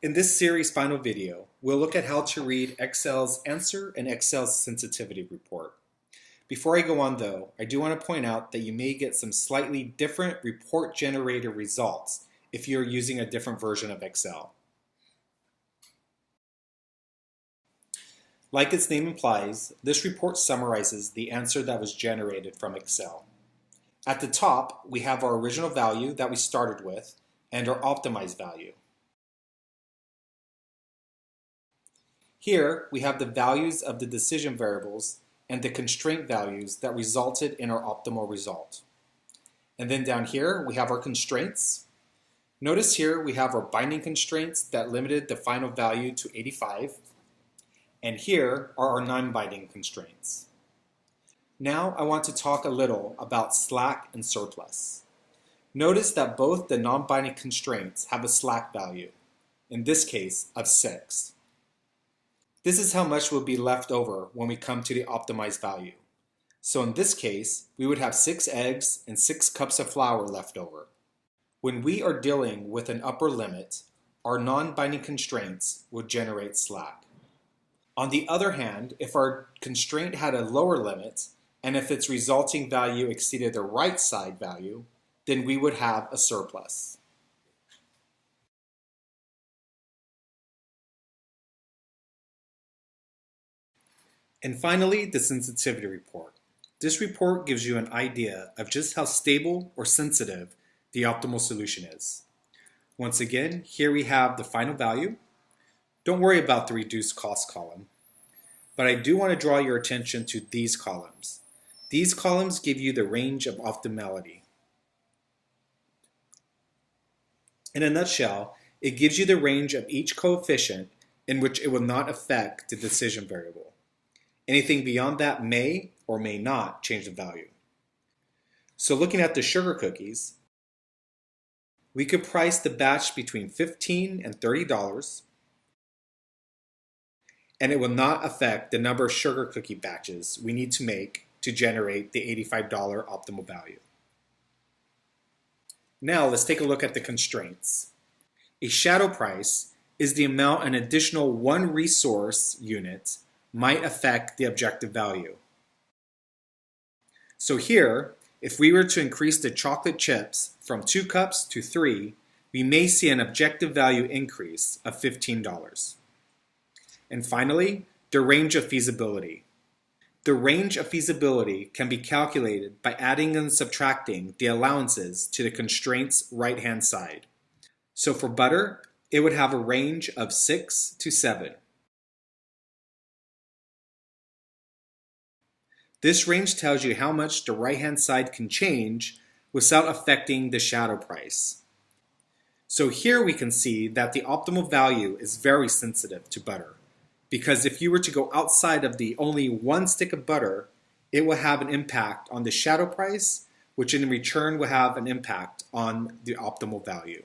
In this series' final video, we'll look at how to read Excel's answer and Excel's sensitivity report. Before I go on though, I do want to point out that you may get some slightly different report generator results if you're using a different version of Excel. Like its name implies, this report summarizes the answer that was generated from Excel. At the top, we have our original value that we started with and our optimized value. Here, we have the values of the decision variables and the constraint values that resulted in our optimal result. And then down here, we have our constraints. Notice here we have our binding constraints that limited the final value to 85. And here are our non-binding constraints. Now I want to talk a little about slack and surplus. Notice that both the non-binding constraints have a slack value, in this case of 6. This is how much will be left over when we come to the optimized value. So in this case, we would have 6 eggs and 6 cups of flour left over. When we are dealing with an upper limit, our non-binding constraints would generate slack. On the other hand, if our constraint had a lower limit, and if its resulting value exceeded the right side value, then we would have a surplus. And finally, the sensitivity report. This report gives you an idea of just how stable or sensitive the optimal solution is. Once again, here we have the final value. Don't worry about the reduced cost column, but I do want to draw your attention to these columns. These columns give you the range of optimality. In a nutshell, it gives you the range of each coefficient in which it will not affect the decision variable. Anything beyond that may or may not change the value. So looking at the sugar cookies, we could price the batch between $15 and $30, and it will not affect the number of sugar cookie batches we need to make to generate the $85 optimal value. Now let's take a look at the constraints. A shadow price is the amount an additional one resource unit might affect the objective value. So here, if we were to increase the chocolate chips from 2 cups to 3, we may see an objective value increase of $15. And finally, the range of feasibility. The range of feasibility can be calculated by adding and subtracting the allowances to the constraint's right-hand side. So for butter, it would have a range of 6 to 7. This range tells you how much the right-hand side can change without affecting the shadow price. So here we can see that the optimal value is very sensitive to butter, because if you were to go outside of the only one stick of butter, it will have an impact on the shadow price, which in return will have an impact on the optimal value.